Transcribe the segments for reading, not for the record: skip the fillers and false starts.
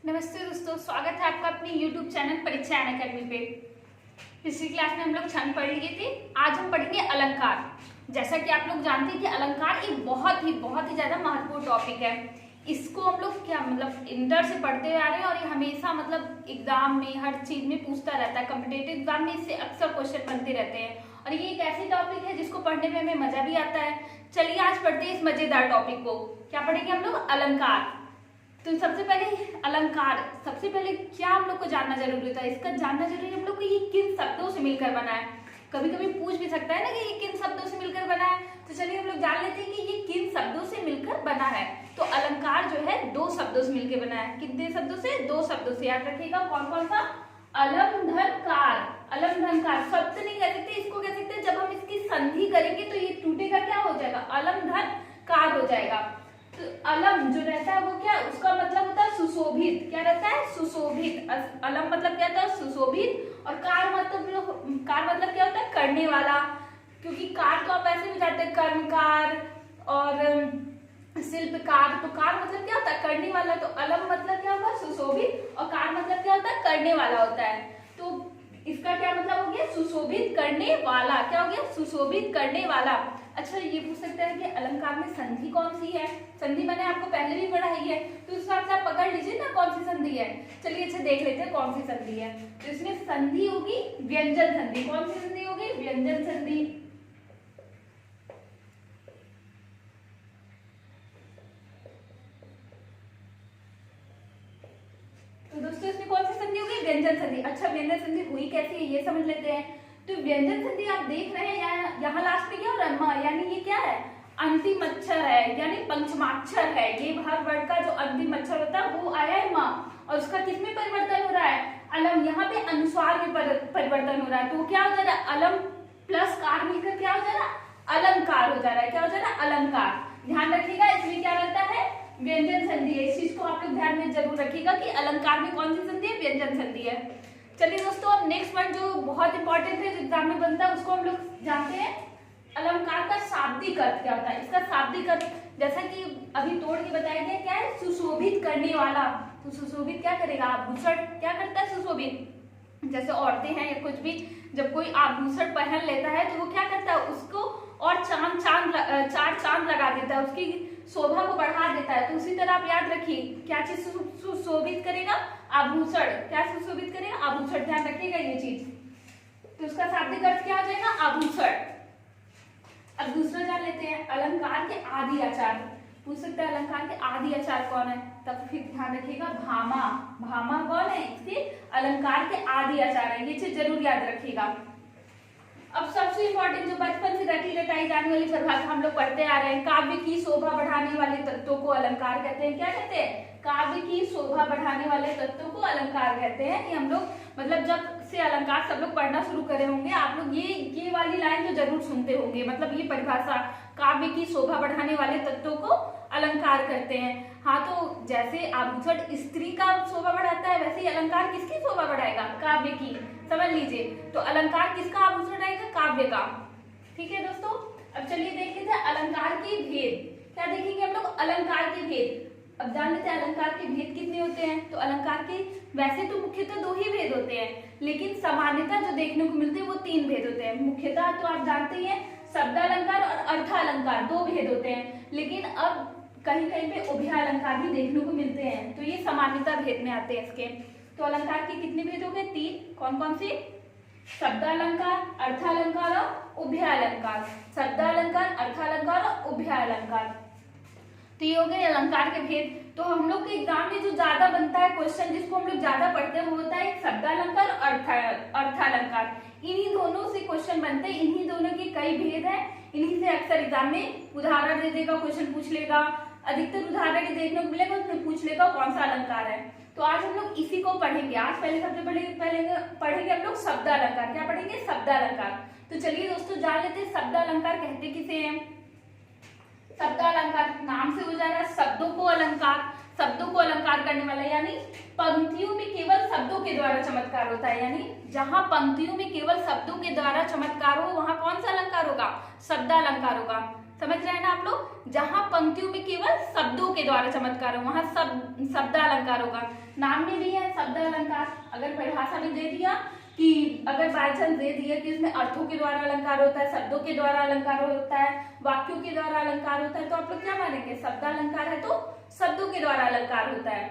नमस्ते दोस्तों, स्वागत है आपका अपने YouTube चैनल परीक्षा अनअकैडमी पे। पिछली क्लास में हम लोग छंद पढ़ लिए थे। आज हम पढ़ेंगे अलंकार। जैसा कि आप लोग जानते हैं कि अलंकार एक बहुत ही ज्यादा महत्वपूर्ण टॉपिक है। इसको हम लोग क्या मतलब इंटर से पढ़ते हुए आ रहे हैं और ये हमेशा मतलब एग्जाम में हर चीज में पूछता रहता है। कॉम्पिटेटिव एग्जाम में इससे अक्सर क्वेश्चन बनते रहते हैं और ये एक ऐसी टॉपिक है जिसको पढ़ने में हमें मजा भी आता है। चलिए आज पढ़ते हैं इस मजेदार टॉपिक को। क्या पढ़ेंगे हम लोग? अलंकार। तो सबसे पहले क्या हम लोग को जानना जरूरी होता है? इसका जानना जरूरी है हम लोग को ये किन शब्दों से मिलकर बना है। कभी कभी पूछ भी सकता है ना कि ये किन शब्दों से मिलकर बना है। तो चलिए हम लोग जान लेते हैं कि ये किन शब्दों से मिलकर बना है। तो अलंकार जो है दो शब्दों से मिलकर बना है। कितने शब्दों से? दो शब्दों से। याद रखिएगा कौन कौन सा? अलम धन कार। अलम धन कार शब्द नहीं कह सकते, इसको कह सकते हैं जब हम इसकी संधि करेंगे तो ये टूटेगा, क्या हो जाएगा? अलम धन कार हो जाएगा। तो अलम जो रहता है वो क्या, उसका मतलब होता है सुशोभित। क्या रहता है? सुशोभित। अलम मतलब क्या होता है? सुशोभित। और कार मतलब क्या होता है? करने वाला। क्योंकि कार तो आप ऐसे भी जाते हैं, कर्मकार और शिल्पकार। तो कार मतलब क्या होता है? करने वाला। तो अलम मतलब क्या होगा? सुशोभित। और कार मतलब क्या होता है? करने वाला होता है। तो इसका क्या मतलब हो गया? सुशोभित करने वाला। क्या हो गया? सुशोभित करने वाला। अच्छा, ये पूछ सकता है कि अलंकार में संधि कौन सी है? संधि मैंने आपको पहले भी पढ़ाई है, तो इस हिसाब से आप पकड़ लीजिए ना कौन सी संधि है। चलिए अच्छा देख लेते हैं कौन सी संधि है। तो इसमें संधि होगी व्यंजन संधि। कौन सी संधि होगी? व्यंजन संधि। तो दोस्तों इसमें कौन सी संधि होगी? व्यंजन संधि। अच्छा, व्यंजन संधि हुई कैसी है ये समझ लेते हैं। तो व्यंजन संधि आप देख रहे हैं यहाँ लास्ट में क्या हो रहा है? म, यानी ये क्या है? अंतिम अक्षर है, यानी पंचमाक्षर है। ये हर वर्ड का जो अंतिम अक्षर होता है वो आया है म, और उसका किसमें परिवर्तन हो रहा है? अलम। यहाँ पे अनुस्वार में परिवर्तन हो रहा है। तो क्या हो जा रहा है? अलम प्लस कार मिलकर क्या हो जा रहा है? अलंकार हो जा रहा है। क्या हो जा रहा है? अलंकार। ध्यान रखिएगा इसमें क्या रहता है? व्यंजन संधि है। इस चीज को आप लोग ध्यान में जरूर रखिएगा कि अलंकार में कौन सी संधि है? व्यंजन संधि है। चलिए दोस्तों, अब नेक्स्ट वर्ड जो बहुत इंपॉर्टेंट है, जो एग्जाम में बनता है, उसको हम लोग जानते हैं। अलंकार का शाब्दिक अर्थ क्या होता है? इसका शाब्दिक अर्थ जैसा कि अभी तोड़ के बताया गया, क्या है? सुशोभित करने वाला। तो सुशोभित क्या करेगा? आभूषण क्या करता है? सुशोभित। जैसे औरतें हैं या कुछ भी, जब कोई आभूषण पहन लेता है तो वो क्या करता है? उसको और चार चांद लगा देता है, उसकी शोभा को बढ़ा देता है। तो उसी तरह आप याद रखिए क्या चीज सुशोभित करेगा? आभूषण। क्या सुशोभित करेगा? आभूषण। ध्यान रखिएगा ये चीज। तो उसका शाब्दिक अर्थ क्या हो जाएगा? आभूषण। अब दूसरा जान लेते हैं, अलंकार के आदि आचार। पूछ सकता है अलंकार के आदि आचार कौन है? तब फिर ध्यान रखिएगा भामा। भामा कौन है? इसके अलंकार के आदि आचार है। ये चीज जरूर याद रखिएगा। अब सबसे इंपॉर्टेंट जो बचपन से रटी रटाई जाने वाली परिभाषा हम लोग पढ़ते आ रहे हैं, काव्य की शोभा बढ़ाने वाले तत्वों को अलंकार कहते हैं। क्या कहते हैं? काव्य की शोभा बढ़ाने वाले तत्वों को अलंकार कहते हैं। ये हम लोग मतलब जब से अलंकार सब लोग पढ़ना शुरू करे होंगे, आप लोग ये वाली लाइन तो जरूर सुनते होंगे। मतलब ये परिभाषा, काव्य की शोभा बढ़ाने वाले तत्वों को अलंकार करते हैं। हाँ, तो जैसे आभूषण स्त्री का शोभा बढ़ाता है, वैसे ही अलंकार किसकी शोभा बढ़ाएगा? काव्य की। समझ लीजिए, तो अलंकार किसका आभूषण रहेगा? काव्य का। ठीक है दोस्तों, अब चलिए देख लेते हैं अलंकार के भेद। क्या देखेंगे हम लोग? अलंकार के भेद। अब जान लेते हैं अलंकार के भेद कितने होते हैं। तो अलंकार के वैसे तो मुख्यतः दो ही भेद होते हैं, लेकिन सामान्यतः जो देखने को मिलते हैं वो तीन भेद होते हैं। मुख्यतः तो आप जानते ही हैं, शब्दालंकार और अर्थालंकार दो भेद होते हैं, लेकिन अब कहीं कहीं पे उभयालंकार भी देखने को मिलते हैं। तो ये सामान्यतः भेद में आते हैं इसके। तो अलंकार के कितने भेद हो गए? तीन। कौन कौन से? शब्दालंकार, अर्थालंकार और उभयालंकार। शब्दालंकार, अर्थालंकार और उभयालंकार। तो ये हो गए अलंकार के भेद। तो हम लोग के एग्जाम में जो ज्यादा बनता है क्वेश्चन, जिसको हम लोग ज्यादा पढ़ते हैं, वो होता है शब्दालंकार और अर्थालंकार। इन्हीं दोनों से क्वेश्चन बनते हैं। इन्हीं दोनों के कई भेद हैं। इन्हीं से अक्सर एग्जाम में उदाहरण दे देगा, क्वेश्चन पूछ लेगा। अधिकतर उदाहरण ही देखने को मिलेगा, उसमें पूछ लेगा कौन सा अलंकार है। तो आज हम लोग इसी को पढ़ेंगे। आज सबसे पहले पढ़ेंगे हम लोग शब्दालंकार। क्या पढ़ेंगे? शब्दालंकार। तो चलिए दोस्तों जान लेते हैं शब्दालंकार कहते किसे हैं। शब्दालंकार नाम से हो जा रहा है शब्दों को अलंकार। शब्दों को अलंकार करने वाला, यानी पंक्तियों में केवल शब्दों के द्वारा चमत्कार होता है। यानी जहां पंक्तियों में केवल शब्दों के द्वारा चमत्कार हो, वहां कौन सा अलंकार होगा? शब्दालंकार होगा। समझ रहे हैं ना आप लोग। जहां पंक्तियों में केवल शब्दों के द्वारा चमत्कार हो वहां शब्द अलंकार होगा। नाम में भी है शब्द अलंकार। अगर परिभाषा में दे दिया कि अगर बाय चांस दे दिया कि इसमें अर्थों के द्वारा अलंकार होता है, शब्दों के द्वारा अलंकार होता है, वाक्यों के द्वारा अलंकार होता है, तो आप लोग क्या मानेंगे? शब्द अलंकार है तो शब्दों के द्वारा अलंकार होता है।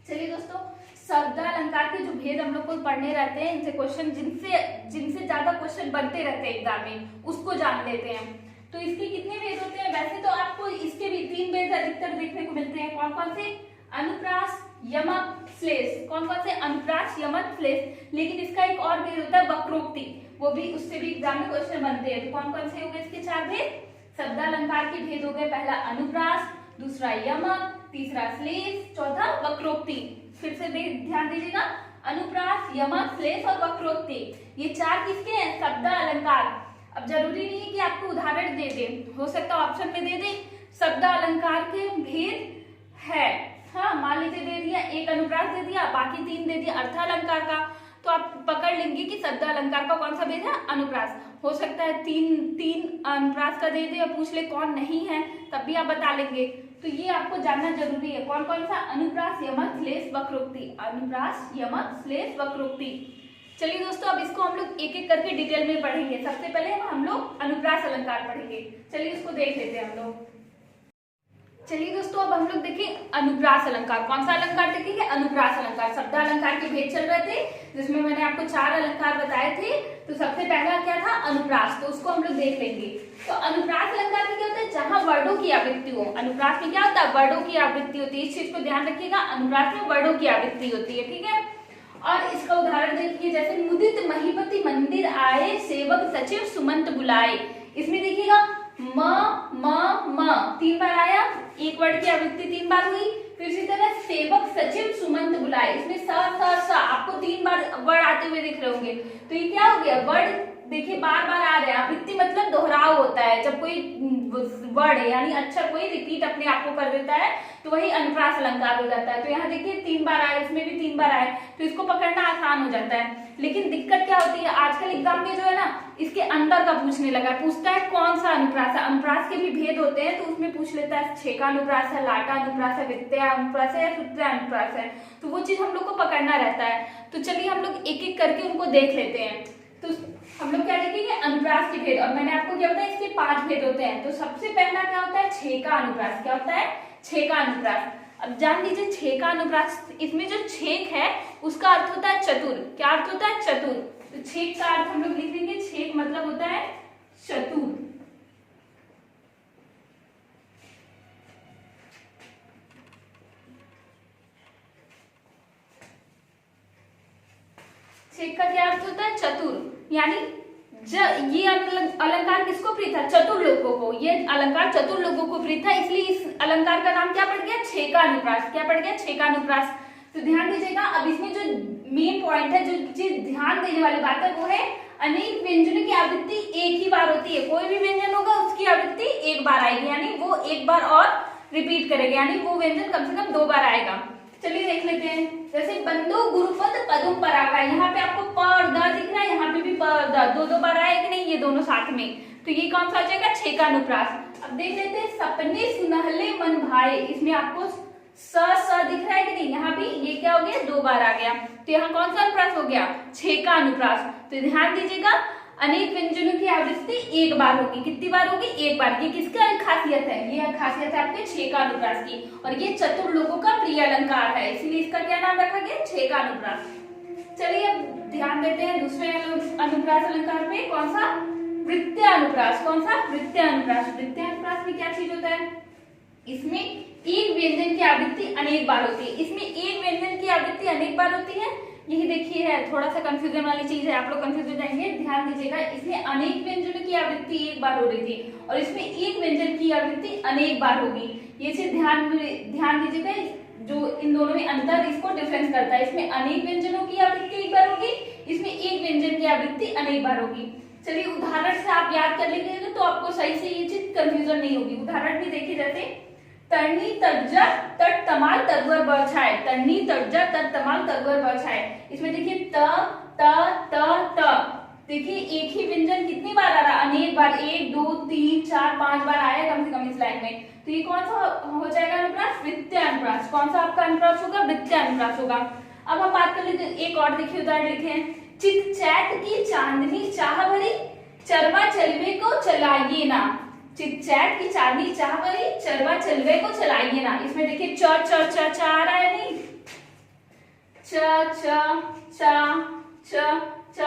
चलिए दोस्तों, शब्द अलंकार के जो भेद हम लोग को पढ़ने रहते हैं, इनसे क्वेश्चन जिनसे ज्यादा क्वेश्चन बनते रहते हैं एग्जाम में, उसको जान लेते हैं। तो इसके कितने भेद होते हैं? वैसे तो आपको इसके भी 3 भेद अधिकतर देखने को मिलते हैं। कौन कौन से? अनुप्रास, यमक, श्लेष। कौन कौन से? अनुप्रास, यमक, श्लेष। लेकिन इसका एक और भेद होता है वक्रोक्ति, वो भी उससे भी एग्जाम में क्वेश्चन बनते हैं। तो कौन कौन से हो गए इसके 4 भेद? शब्द अलंकार के भेद हो गए, पहला अनुप्रास, दूसरा यमक, तीसरा श्लेष, चौथा वक्रोक्ति। फिर से ध्यान दीजिएगा, अनुप्रास, यमक, श्लेष और वक्रोक्ति, ये 4 किसके हैं? शब्द अलंकार। अब जरूरी नहीं है कि आपको उदाहरण दे दे, हो सकता है ऑप्शन में दे दे शब्द अलंकार के भेद है। हाँ, मान लीजिए दे दिया, एक अनुप्रास दे दिया, बाकी 3 दे दिया अर्थ अलंकार का, तो आप पकड़ लेंगे कि शब्द अलंकार का कौन सा भेद है? अनुप्रास। हो सकता है तीन अनुप्रास का दे दे और पूछ ले कौन नहीं है, तब भी आप बता लेंगे। तो ये आपको जानना जरूरी है, कौन कौन सा? अनुप्रास, यमक, श्लेष, वक्रोक्ति। अनुप्रास, यमक, श्लेष, वक्रोक्ति। चलिए दोस्तों, अब इसको हम लोग एक एक करके डिटेल में पढ़ेंगे। सबसे पहले हम लोग अनुप्रास अलंकार पढ़ेंगे। चलिए इसको देख लेते हैं हम लोग। चलिए दोस्तों, अब हम लोग देखें अनुप्रास अलंकार। कौन सा अलंकार देखेंगे? अनुप्रास अलंकार। शब्द अलंकार के भेद चल रहे थे, जिसमें मैंने आपको 4 अलंकार बताए थे। तो सबसे पहला क्या था? अनुप्रास। तो उसको हम लोग देख लेंगे। तो अनुप्रास अलंकार में क्या होता है? जहां वर्डों की आवृत्ति हो। अनुप्रास में क्या होता है? वर्डों की आवृत्ति होती है। इस चीज को ध्यान रखिएगा, अनुप्रास में वर्डों की आवृत्ति होती है, ठीक है। और इसका उदाहरण देखिए, जैसे मुदित महीपति मंदिर आए, सेवक सचिव सुमंत बुलाए। इसमें देखिएगा म 3 बार आया, एक वर्ड की आवृत्ति 3 बार हुई। फिर इसी तरह सेवक सचिव सुमंत बुलाए, इसमें स आपको 3 बार वर्ड आते हुए दिख रहे होंगे। तो ये क्या हो गया? वर्ड देखिए बार बार आ रहे हैं। आवृत्ति मतलब दोहराव होता है, जब कोई वर्ड है यानी अक्षर कोई रिपीट अपने आप को कर देता है तो वही अनुप्रास अलंकार हो जाता है। तो यहाँ देखिए 3 बार आए, इसमें भी 3 बार आए, तो इसको पकड़ना आसान हो जाता है। लेकिन दिक्कत क्या होती है, आजकल एग्जाम में जो है ना, इसके अंदर का पूछने लगा है। पूछता है कौन सा अनुप्रास है। अनुप्रास के भी भेद होते हैं, तो उसमें पूछ लेता है छेका अनुप्रास है, लाटा अनुप्रास है, वित्तया अनुप्रास है या सूत्रा अनुप्रास है। तो वो चीज हम लोग को पकड़ना रहता है। तो चलिए हम लोग एक एक करके उनको देख लेते हैं। तो हम लोग क्या देखेंगे? अनुप्रास के भेद। और मैंने आपको क्या बताया, इसके 5 भेद होते हैं। तो सबसे पहला क्या होता है? छेका अनुप्रास। क्या होता है? छेका अनुप्रास। अब जान लीजिए छेका अनुप्रास, इसमें जो छेक है उसका अर्थ होता है चतुर। क्या अर्थ होता है? चतुर। तो छेक का अर्थ हम लोग लिख देंगे, छेक मतलब होता है चतुर। छेक का क्या अर्थ होता है? चतुर। यानी ये अलंकार किसको प्रिय था? चतुर लोगों को। ये अलंकार चतुर लोगों को प्रिय था, इसलिए इस अलंकार का नाम क्या पड़ गया? छेका अनुप्रास। क्या पड़ गया? छेका अनुप्रास। तो ध्यान दीजिएगा, अब इसमें जो मेन पॉइंट है, जो चीज ध्यान देने वाली बात है, वो है अनेक व्यंजनों की आवृत्ति एक ही बार होती है। कोई भी व्यंजन होगा उसकी आवृत्ति एक बार आएगी, यानी वो एक बार और रिपीट करेगा, यानी वो व्यंजन कम से कम 2 बार आएगा। चलिए देख लेते हैं। जैसे बंदो गुरुपद पदुम परागा, यहाँ पे आपको प और द दिख रहा है, यहाँ पे भी प और द 2 बार आए कि नहीं? ये दोनों साथ में। तो ये कौन सा हो जाएगा? छेका अनुप्रास। अब देख लेते हैं, सपने सुनहले मन भाए, इसमें आपको स दिख रहा है कि नहीं? यहाँ भी ये क्या हो गया? 2 बार आ गया। तो यहाँ कौन सा अनुप्रास हो गया? छेका अनुप्रास। तो ध्यान दीजिएगा, अनेक व्यंजनों की आवृत्ति एक बार होगी। कितनी बार होगी? एक बार। ये किसका खासियत है? ये खासियत है आपके छेका अनुप्रास की। और ये चतुर लोगों का प्रिय अलंकार है, इसलिए इसका क्या नाम रखा गया? छेका अनुप्रास। चलिए अब ध्यान देते हैं दूसरे अनुप्रास अलंकार पे। कौन सा? वृत्तीय अनुप्रास। कौन सा? वृत्तीय अनुप्रास। वृत्तीय अनुप्रास में क्या चीज होता है? इसमें एक व्यंजन की आवृत्ति अनेक बार होती है। इसमें एक व्यंजन की आवृत्ति अनेक बार होती है, यही देखिए है, थोड़ा सा कंफ्यूजन वाली चीज है, आप लोग कंफ्यूज हो जाएंगे। ध्यान दीजिएगा, इसमें अनेक व्यंजनों की आवृत्ति एक बार हो रही थी और इसमें एक व्यंजन की आवृत्ति अनेक बार होगी। ये चीज ध्यान दीजिएगा, जो इन दोनों में अंतर, इसको डिफरेंस करता है। इसमें अनेक व्यंजनों की आवृत्ति एक बार होगी, इसमें एक व्यंजन की आवृत्ति अनेक बार होगी। चलिए उदाहरण से आप याद कर लेंगे तो आपको सही से ये चीज कंफ्यूजन नहीं होगी। उदाहरण भी देखिए, जैसे तरनी तर्जा तट तमाल तरवर बरछाए। तरनी तर्जा तट तमाल तरवर बरछाए। इसमें देखिए त त त त देखिए एक ही व्यंजन कितनी बार आ रहा है, अनेक बार, 1 2 3 4 5 बार आया कम से कम इस लाइन में। तो ये कौन सा हो जाएगा अनुप्रास? वृत्तीय अनुप्रास। कौन सा आपका अनुप्रास होगा? वृत्तीय अनुप्रास होगा। अब हम बात कर लेते हैं, एक और देखिए उदाहरण लिखे हैं, चित चैत की चांदनी चाह भरी, चरवा चलवे को चलाइए ना। चित चैत की चांदनी चाह भरी, चरवा चलवे को चलाइए ना। इसमें देखिए च च च च आ रहा है नहीं, च च च च च।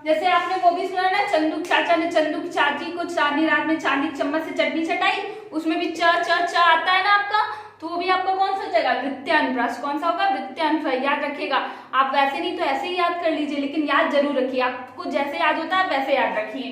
जैसे आपने वो भी सुना ना, चंदू चाचा ने चंदू की चाची को चांदनी रात में चांदी की चम्मच से चटनी चटाई, उसमें भी च च च आता है ना आपका, तो वो भी आपका कौन सा हो जाएगा? वृत्तीय अनुप्रास। कौन सा होगा? वृत्तीय अनुप्रास। याद रखिएगा आप, वैसे नहीं तो ऐसे ही याद कर लीजिए, लेकिन याद जरूर रखिए, आपको जैसे याद होता है वैसे याद रखिए।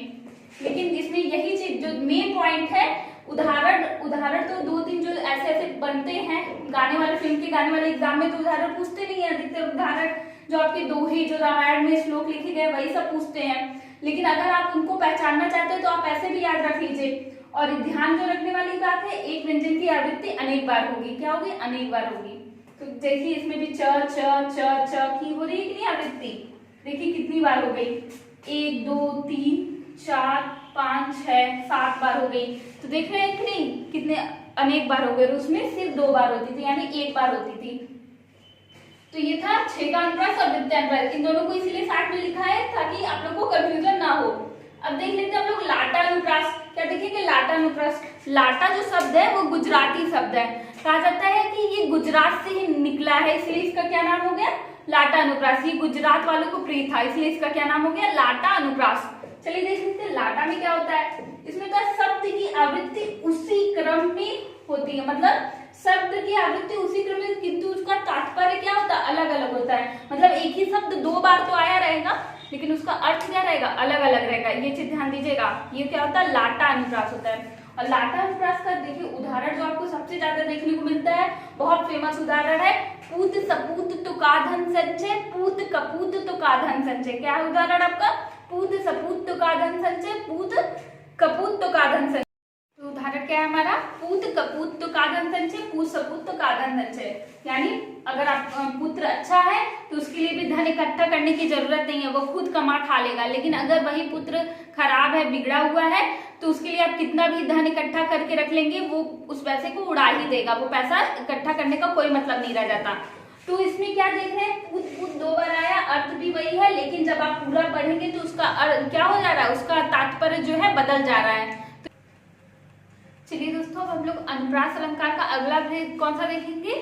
लेकिन इसमें यही चीज जो मेन पॉइंट है, उदाहरण तो 2-3 जो ऐसे ऐसे बनते हैं गाने वाले, फिल्म के गाने वाले एग्जाम में तो उदाहरण पूछते नहीं है अधिकतर, उदाहरण जो आपके दोहे जो रामायण में श्लोक लिखे गए वही सब पूछते हैं। लेकिन अगर आप उनको पहचानना चाहते हो तो आप ऐसे भी याद रख लीजिए। और ध्यान जो रखने वाली बात है, एक व्यंजन की आवृत्ति अनेक बार होगी। क्या होगी? अनेक बार होगी। तो देखिए इसमें भी च च च च की हो रही है कि नहीं आवृत्ति, देखिए कितनी बार हो गई, 1 2 3 4 5 6 7 बार हो गई। तो देख रहे हैं कि नहीं कितने अनेक बार हो गए, उसमें सिर्फ 2 बार होती थी, यानी 1 बार होती थी। तो ये था 6 का अनुप्रास और वृत्तीय अनुप्रास। इन दोनों को इसीलिए साथ में लिखा है ताकि आप लोगों को कंफ्यूजन ना हो। अब देख लेते हैं हम लोग लाटा अनुप्रास। क्या देखेंगे? लाटा अनुप्रास। लाटा जो शब्द है वो गुजराती शब्द है, कहा जाता है कि ये गुजरात से ही निकला है, इसलिए इसका क्या नाम हो गया? लाटा अनुप्रास। ये गुजरात वालों को प्रिय था, इसलिए इसका क्या नाम हो गया? लाटा अनुप्रास। चलिए देख लेते हैं लाटा में क्या होता है। इसमें तो शब्द की आवृत्ति उसी क्रम में होती है, मतलब शब्द की आवृत्ति उसी क्रम में, किंतु उसका तात्पर्य क्या होता है? अलग अलग होता है। मतलब एक ही शब्द 2 बार तो आया रहेगा, लेकिन उसका अर्थ क्या रहेगा? अलग अलग रहेगा। ये चीज ध्यान दीजिएगा। ये क्या होता है? लाटा अनुप्रास होता है। और लाटा अनुप्रास का देखिए उदाहरण जो आपको सबसे ज्यादा देखने को मिलता है, बहुत फेमस उदाहरण है, पूत सपूत तो का धन संचय, पूत कपूत तो का धन संचय। क्या है उदाहरण आपका? पूत सपूत तो का धन संचय, पूत कपूत तो का धन संचय। तो उदाहरण क्या है हमारा? पूत कपूत तो का धन संचय, पूत सपूत तो का धन संचय। यानी अगर आप पुत्र अच्छा है तो उसके लिए भी धन इकट्ठा करने की जरूरत नहीं है, वो खुद कमा खा लेगा। लेकिन अगर वही पुत्र खराब है, बिगड़ा हुआ है, तो उसके लिए आप कितना भी धन इकट्ठा करके रख लेंगे, वो उस पैसे को उड़ा ही देगा, वो पैसा इकट्ठा करने का कोई मतलब नहीं रह जाता। तो इसमें क्या देख रहे हैं? पूत पूत 2 बार आया, अर्थ भी वही है, लेकिन जब आप पूरा पढ़ेंगे तो उसका क्या हो जा रहा है? उसका तात्पर्य जो है बदल जा रहा है। चलिए दोस्तों, हम लोग अनुप्रास अलंकार का अगला भेद कौन सा देखेंगे?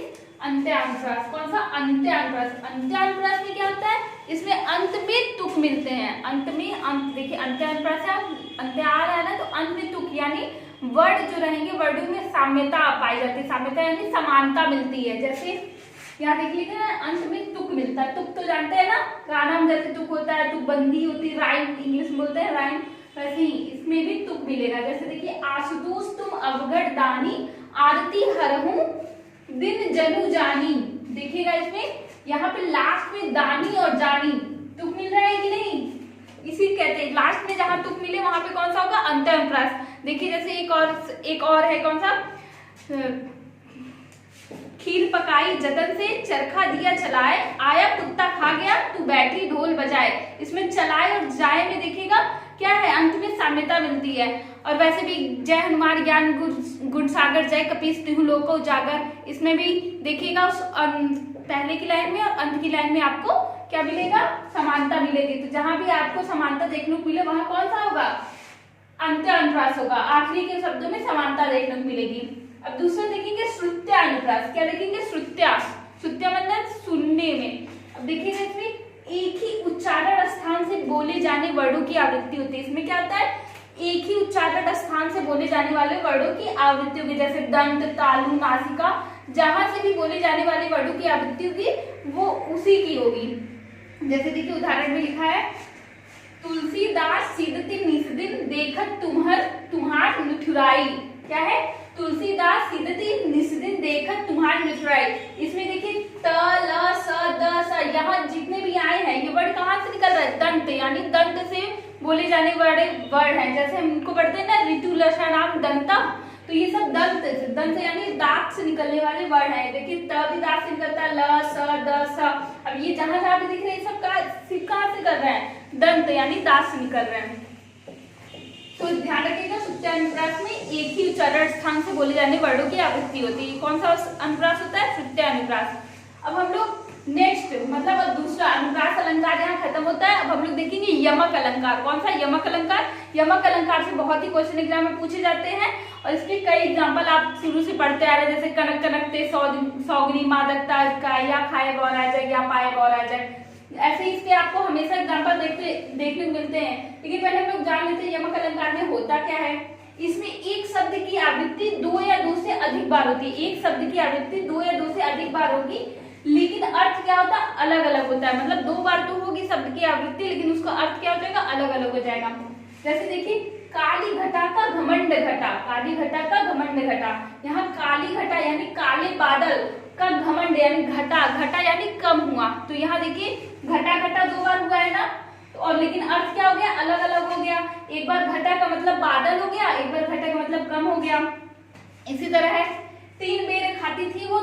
अंत्य अनुप्रास। कौन सा? अंत्य अनुप्रास। अंत्य अनुप्रास में क्या होता है? इसमें अंत में तुक मिलते हैं, अंत में अंत। देखिए अंत्य अनुप्रास है, अंत्य आ रहा है ना, तो अंत में तुक, यानी वर्ड जो रहेंगे वर्डों में साम्यता पाई जाती है। साम्यता यानी समानता मिलती है। जैसे यहाँ देख लीजिए ना, अंत में तुक मिलता है। तुक तो जानते हैं ना, गाना में जैसे तुक होता है, तुक बंदी होती है, राइम इंग्लिश में बोलते हैं राइम, वैसे ही इसमें भी तुक मिलेगा। जैसे देखिए, आशुतोष तुम अवगढ़ दानी, आरती हरहूं दिन जनु जानी। देखिएगा इसमें यहाँ पे लास्ट में दानी और जानी तुक मिल रहा है कि नहीं? इसी कहते हैं लास्ट में जहां तुक मिले वहां पे कौन सा होगा? अंत्य अनुप्रास। देखिए जैसे एक और है, कौन सा? खीर पकाई जतन से, चरखा दिया चलाए, आया कुत्ता खा गया, तू बैठी ढोल बजाए। इसमें चलाए और जाए में देखिएगा क्या है? अंत में साम्यता मिलती है। और वैसे भी जय हनुमान ज्ञान गुण सागर, जय कपीस तिहु लोको उजागर, इसमें भी देखिएगा उस पहले की लाइन में और अंत की लाइन में आपको क्या मिलेगा? समानता मिलेगी। तो जहां भी आपको समानता देखने को मिले वहां कौन सा होगा? अंत्य अनुप्रास होगा। आखिरी के शब्दों में समानता देखने को मिलेगी। अब दूसरा देखेंगे श्रुत्य अनुप्रास। क्या देखेंगे? श्रुत्या। श्रुत्या मतलब सुनने में। अब देखिएगा इसमें एक ही उच्चारण स्थान से बोले जाने वर्डों की आवृत्ति होती है। इसमें क्या होता है? एक ही उच्चारण स्थान से बोले जाने वाले वर्डों की आवृत्ति होगी। जैसे दंत, तालु, नासिका, जहां से भी बोले जाने वाले वर्डों की आवृत्ति होगी वो उसी की होगी। जैसे देखिए उदाहरण में लिखा है, तुलसीदास सीदती निस्दिन, देखत तुम्हार निठुराई। क्या है? तुलसीदास सीदती निस्दिन, देखत तुम्हार निठुराई। इसमें देखिए त, ल, स, द, स, यहाँ जितने भी आए हैं ये वर्ड कहाँ से निकल रहा है? दंत, यानी दंत से बोले जाने वाले वर्ड हैं। जैसे हम इनको पढ़ते हैं ना, ऋतु लषणाम दंता, तो ये सब दंत यानी दांत से निकलने वाले वर्ड हैं। देखिए त भी दांत से निकलता है, ल स द स। अब ये जहां जहां पे दिख रहे हैं सब कहाँ से कर रहे हैं, दंत यानी दांत से निकल रहे हैं। तो ध्यान रखिएगा श्रुत्यानुप्रास में एक ही उच्चारण स्थान से बोले जाने वर्णों की आवृत्ति होती है। कौन सा अनुप्रास होता है, श्रुत्यानुप्रास। अब हम लोग नेक्स्ट मतलब अब दूसरा अनुप्रास अलंकार यहाँ खत्म होता है। अब हम लोग देखेंगे यमक अलंकार। कौन सा, यमक अलंकार। यमक अलंकार से बहुत ही क्वेश्चन एग्जाम में पूछे जाते हैं और इसके कई एग्जाम्पल आप शुरू से पढ़ते आ रहे हैं, जैसे कनक कनकते सौगनी मादकता का, या खाए गौरा जाए, या पाए गौरा जाए। ऐसे इसके आपको हमेशा एग्जाम्पल देखने को मिलते हैं। लेकिन पहले हम लोग जान लेते हैं यमक अलंकार में होता क्या है। इसमें एक शब्द की आवृत्ति 2 या 2 से अधिक बार होती है। एक शब्द की आवृत्ति 2 या 2 से अधिक बार होगी, लेकिन अर्थ क्या होता है, अलग अलग होता है। मतलब 2 बार तो होगी शब्द की आवृत्ति, लेकिन उसका अर्थ क्या हो जाएगा, अलग अलग हो जाएगा। जैसे देखिए, काली घटा का घमंड घटा, काली घटा का घमंड घटा। यहाँ काली घटा यानी काले बादल का घमंड यानी घटा, घटा यानी कम हुआ। तो यहाँ देखिए घटा घटा 2 बार हुआ है ना, और लेकिन अर्थ क्या हो गया, अलग अलग हो गया। एक बार घटा का मतलब बादल हो गया, एक बार घटा का मतलब कम हो गया। इसी तरह है 3 बेर खाती थी वो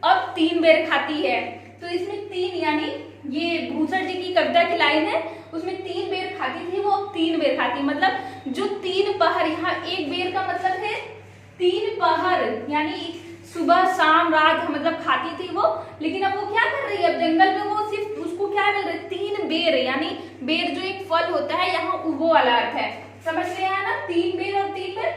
अब 3 बेर खाती है। तो इसमें 3 यानी ये भूषण जी की कविता की लाइन है, उसमें 3 बेर खाती थी वो अब 3 बेर खाती। मतलब जो 3 पहर, यहाँ एक बेर का मतलब है 3 पहर यानी सुबह शाम रात मतलब खाती थी वो, लेकिन अब वो क्या कर रही है, अब जंगल में वो सिर्फ उसको क्या मिल रहा है, 3 बेर। यानी बेर जो एक फल होता है, यहाँ वो वाला अर्थ है। समझ रहे हैं ना, 3 बेर और 3 बेर।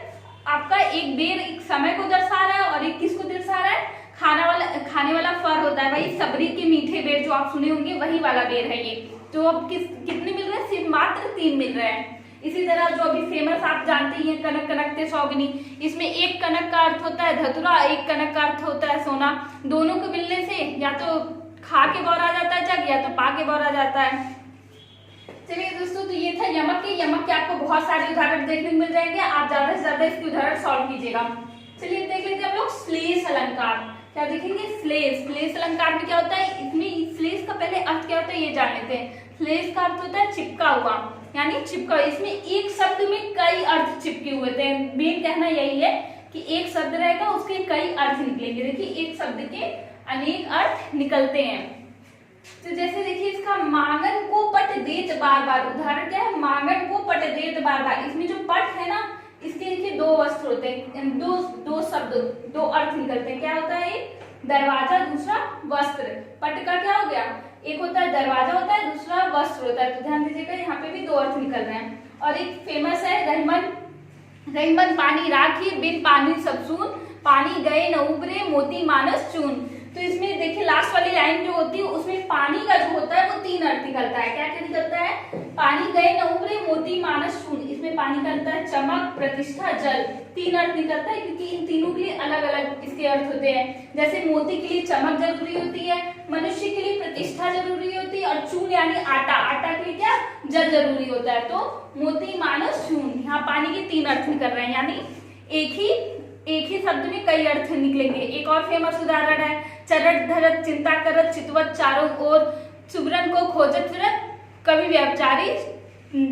आपका एक बेर एक समय को दर्शा रहा है और एक किसको दर्शा रहा है, खाने वाला फल होता है। वही सबरी के मीठे बेर जो आप सुने होंगे, वही वाला बेर है ये। तो अब कितने मिल रहे हैं, सिर्फ मात्र 3 मिल रहे हैं। इसी तरह जो अभी फेमस आप जानते हैं कनक कनकते सौगनी, इसमें एक कनक का अर्थ होता है धतुरा, एक कनक का अर्थ होता है सोना। दोनों को मिलने से या तो खा के बौरा जाता है जग, या तो पा के बौरा जाता है। चलिए दोस्तों, तो ये था यमक के। यमक के आपको बहुत सारे उदाहरण देखने को मिल जाएंगे, आप ज्यादा से ज्यादा इसके उदाहरण सॉल्व कीजिएगा। चलिए देख लेते हैं हम लोग श्लेष अलंकार। क्या देखेंगे, श्लेष। श्लेष अलंकार में क्या होता है, इसमें श्लेष का पहले अर्थ क्या होता है ये जान लेते हैं। श्लेष का अर्थ होता है चिपका हुआ, यानी चिपका। इसमें एक शब्द में कई अर्थ चिपके हुए थे। मेन कहना यही है कि एक शब्द रहेगा, उसके कई अर्थ निकलेंगे। देखिए एक शब्द के अनेक अर्थ निकलते हैं। तो जैसे देखिए इसका मांगन को पट देत बार बार, उदाहरण क्या है, मांगन को पट देत बार बार। इसमें जो पट है ना, इसके देखिए 2 वस्त्र होते हैं, दो शब्द 2 अर्थ निकलते हैं। क्या होता है, एक दरवाजा, दूसरा वस्त्र। पट का क्या हो गया, एक होता है दरवाजा होता है, दूसरा वस्त्र होता है। तो ध्यान दीजिएगा यहाँ पे भी 2 अर्थ निकल रहे हैं। और एक फेमस है रहीमन पानी राखी बिन पानी सब सून, पानी गए न उबरे मोती मानस चून। तो इसमें देखिए लास्ट वाली लाइन जो होती है उसमें पानी का जो होता है वो 3 अर्थ निकलता है। क्या क्या निकलता है, पानी गए न उबरे मोती मानस चून। इसमें पानी का अर्थ है चमक, प्रतिष्ठा, जल। 3 अर्थ निकलता है, क्योंकि इन तीनों के लिए अलग अलग इसके अर्थ होते हैं। जैसे मोती के लिए चमक जरूरी होती है, मनुष्य के लिए प्रतिष्ठा जरूरी होती है, और चून यानी आटा, आटा के लिए क्या, जल जरूरी होता है। तो मोती मानस चून, यहाँ पानी के 3 अर्थ निकल रहे हैं, यानी एक ही शब्द में कई अर्थ निकलेंगे। एक और फेमस उदाहरण है, चरत धरत चिंता करत चितवत चारों ओर, सुबरन को खोजत फिरत कवि व्यभिचारी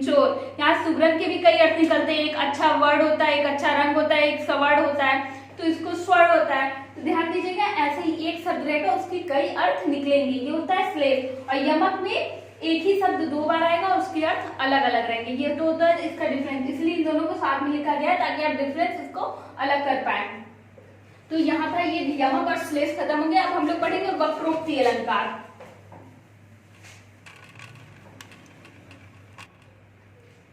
चोर। यहाँ सुबरन के भी कई अर्थ निकलते हैं। एक अच्छा वर्ड होता है, एक अच्छा रंग होता है, एक स्वर्ण होता है, तो इसको स्वर्ण होता है। तो ध्यान दीजिएगा, ऐसे ही एक शब्द रहेगा उसके कई अर्थ निकलेंगे। ये होता है श्लेष। और यमक में एक ही शब्द 2 बार आएगा और उसके अर्थ अलग अलग रहेंगे। ये तो होता है इसका डिफरेंस, इसलिए इन दोनों को साथ में लिखा गया है ताकि आप डिफरेंस इसको अलग कर पाए। तो यहाँ था ये यमक और श्लेष खत्म हो गया। अब हम लोग पढ़ेंगे वक्रोक्ति अलंकार।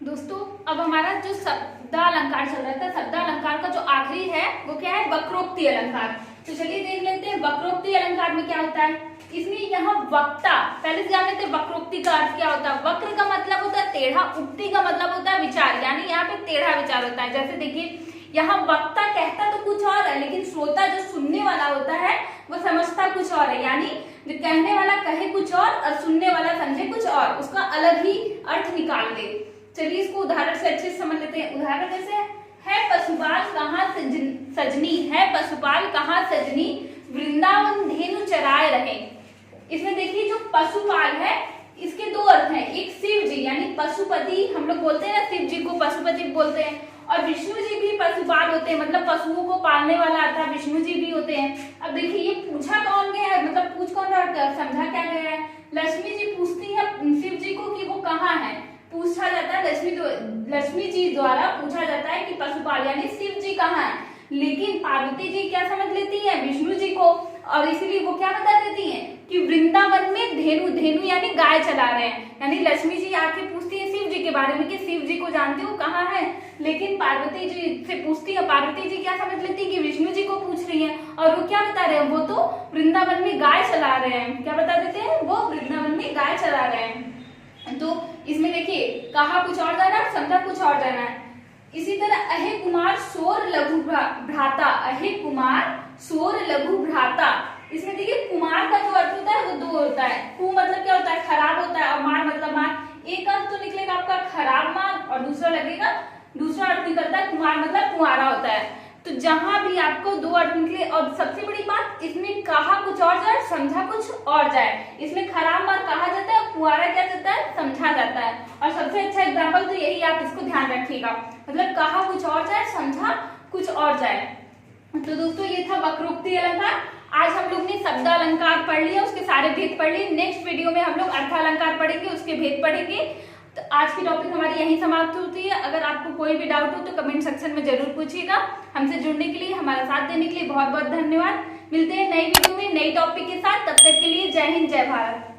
दोस्तों अब हमारा जो शब्दालंकार चल रहा था, शब्दालंकार का जो आखिरी है वो क्या है, वक्रोक्ति अलंकार। तो चलिए देख लेते हैं वक्रोक्ति अलंकार में क्या होता है। इसमें यहाँ वक्ता, पहले से जान लेते हैं वक्रोक्ति का अर्थ क्या होता है। वक्र का मतलब होता है टेढ़ा, उक्ति का मतलब होता है विचार, यानी यहाँ पे टेढ़ा विचार होता है। जैसे देखिए यहाँ वक्ता कहता तो कुछ और है, लेकिन श्रोता जो सुनने वाला होता है वो समझता कुछ और है। यानी जो कहने वाला कहे कुछ और सुनने वाला समझे कुछ और, उसका अलग ही अर्थ निकाल दे। चलिए इसको उदाहरण से अच्छे से समझ लेते हैं। उदाहरण जैसे है पशुपाल कहाँ सजनी, है पशुपाल कहाँ सजनी, वृंदावन धेनु चराए रहे। इसमें देखिए जो पशुपाल है इसके 2 अर्थ हैं। एक शिव जी यानी पशुपति, हम लोग बोलते हैं ना शिव जी को पशुपति बोलते हैं, और विष्णु जी भी पशुपाल होते हैं, मतलब पशुओं को पालने वाला आता है, विष्णु जी भी होते हैं। अब देखिए ये पूछा कौन गया है, मतलब पूछ कौन रहा लक्ष्मी जी द्वारा पूछा जाता है कि पशुपाल यानी शिव जी कहाँ है, लेकिन पार्वती जी क्या समझ लेती है, विष्णु जी को, और इसीलिए वो क्या बता देती हैं कि वृंदावन में धेनु यानी गाय चला रहे हैं। यानी लक्ष्मी जी आके पूछती है शिव जी के बारे में कि शिव जी को जानते हो कहाँ है, लेकिन पार्वती जी से पूछती है, पार्वती जी क्या समझ लेती है कि विष्णु जी को पूछ रही है, और वो क्या बता रहे हैं, वो तो वृंदावन में गाय चला रहे हैं। क्या बता देते हैं, वो वृंदावन में गाय चला रहे हैं। तो इसमें देखिए कहा कुछ और जाना है, समझा कुछ और जाना है। इसी तरह अहे कुमार शोर लघु भ्राता, अहे कुमार शोर लघु भ्राता, इसमें देखिए कुमार का जो अर्थ होता है वो दो होता है। कु मतलब क्या होता है, खराब होता है, और मार मतलब मार। एक अर्थ तो निकलेगा आपका खराब मार, और दूसरा लगेगा, दूसरा अर्थ निकलता है कुमार मतलब कुंवारा होता है। तो जहां भी आपको दो अर्थ निकले, और सबसे बड़ी बात इसमें कहा कुछ और जाए, समझा कुछ और जाए। इसमें खराब मार कहा जाता है, कुंवारा क्या जाता है, समझा जाता है। और सबसे अच्छा एग्जाम्पल तो यही, आप इसको ध्यान रखिएगा, मतलब कहा कुछ और जाए, समझा कुछ और जाए। तो दोस्तों ये था वक्रोक्ति अलंकार। आज हम लोग ने शब्द अलंकार पढ़ लिया, उसके सारे भेद पढ़ लिए। नेक्स्ट वीडियो में हम लोग अर्थ अलंकार पढ़ेंगे, उसके भेद पढ़ेंगे। तो आज की टॉपिक हमारी यहीं समाप्त होती है। अगर आपको कोई भी डाउट हो तो कमेंट सेक्शन में जरूर पूछिएगा। हमसे जुड़ने के लिए, हमारा साथ देने के लिए बहुत बहुत धन्यवाद। मिलते हैं नई वीडियो में नई टॉपिक के साथ, तब तक के लिए जय हिंद जय भारत।